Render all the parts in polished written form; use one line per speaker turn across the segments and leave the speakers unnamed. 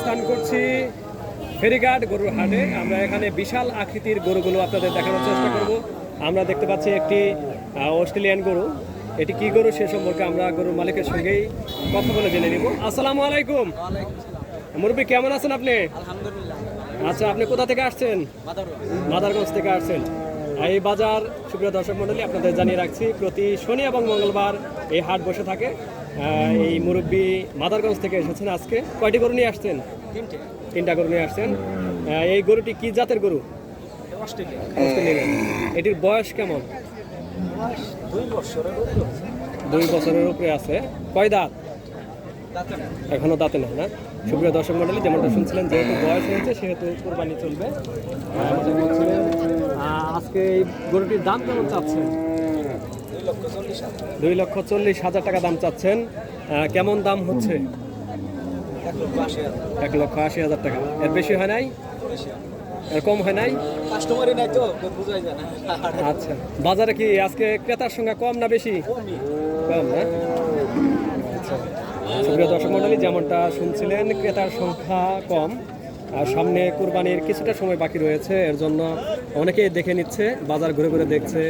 অবস্থান করছি ফেরিঘাট গরুর হাটে। আমরা এখানে বিশাল আকৃতির গরুগুলো আপনাদের দেখানোর চেষ্টা করব। আমরা দেখতে পাচ্ছি একটি অস্ট্রেলিয়ান গরু। এটি কি গরু সে সম্পর্কে আমরা গরুর মালিকের সঙ্গেই কথা বলে জেনে নিব। আসসালামু আলাইকুম। মুরব্বী, কেমন আছেন আপনি? আচ্ছা, আপনি কোথা থেকে আসছেন? মাদারগঞ্জ থেকে আসছেন। এই বাজার, সুপ্রিয় দর্শক মণ্ডলী, আপনাদের জানিয়ে রাখছি প্রতি শনি এবং মঙ্গলবার এই হাট বসে থাকে। এই মুরব্বী মাদারগঞ্জ থেকে এসেছেন। আজকে কয়টি গরু নিয়ে আসছেন? তিনটা গরু নিয়ে আসছেন। এই গরুটি কি জাতের গরু? অস্ট্রেলিয়ান। এটির বয়স কেমন? 2 বছরের উপরে আছে। কয় দাঁত? এখনো দাঁতে না। সুপ্রিয় দর্শক মণ্ডলী, যেমনটা শুনছিলেন, যেহেতু বয়স হয়েছে সেহেতু কোরবানি চলবে। আমাদের বলছিলেন আজকে এই গরুটির দাম কেমন চাচ্ছেন? 2,40,000 টাকা দাম চাচ্ছেন। কেমন দাম হচ্ছে? 1,80,000 টাকা। এর বেশি হয় নাই? এর কম হয় নাই?
কাস্টমারই নাই তো, বুঝাই যায় না।
আচ্ছা, বাজারে কি আজকে ক্রেতার সংখ্যা কম না বেশি? কম না? আচ্ছা, সুপ্রিয় দর্শক মণ্ডলী, যেমনটা শুনছিলেন, ক্রেতার সংখ্যা কম। আর সামনে কুরবানির কিছুটা সময় বাকি রয়েছে, এর জন্য অনেকেই দেখে নিচ্ছে, বাজার ঘুরে ঘুরে দেখছে।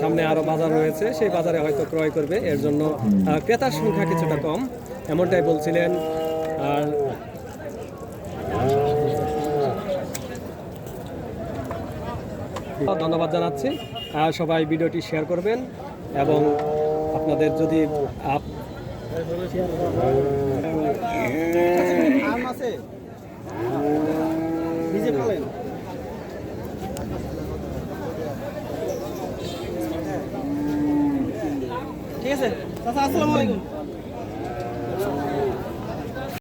সামনে আরও বাজার রয়েছে, সেই বাজারে হয়তো ক্রয় করবে, এর জন্য ক্রেতার সংখ্যা কিছুটা কম, এমনটাই বলছিলেন। আর ধন্যবাদ জানাচ্ছি। সবাই ভিডিওটি শেয়ার করবেন এবং আপনাদের যদি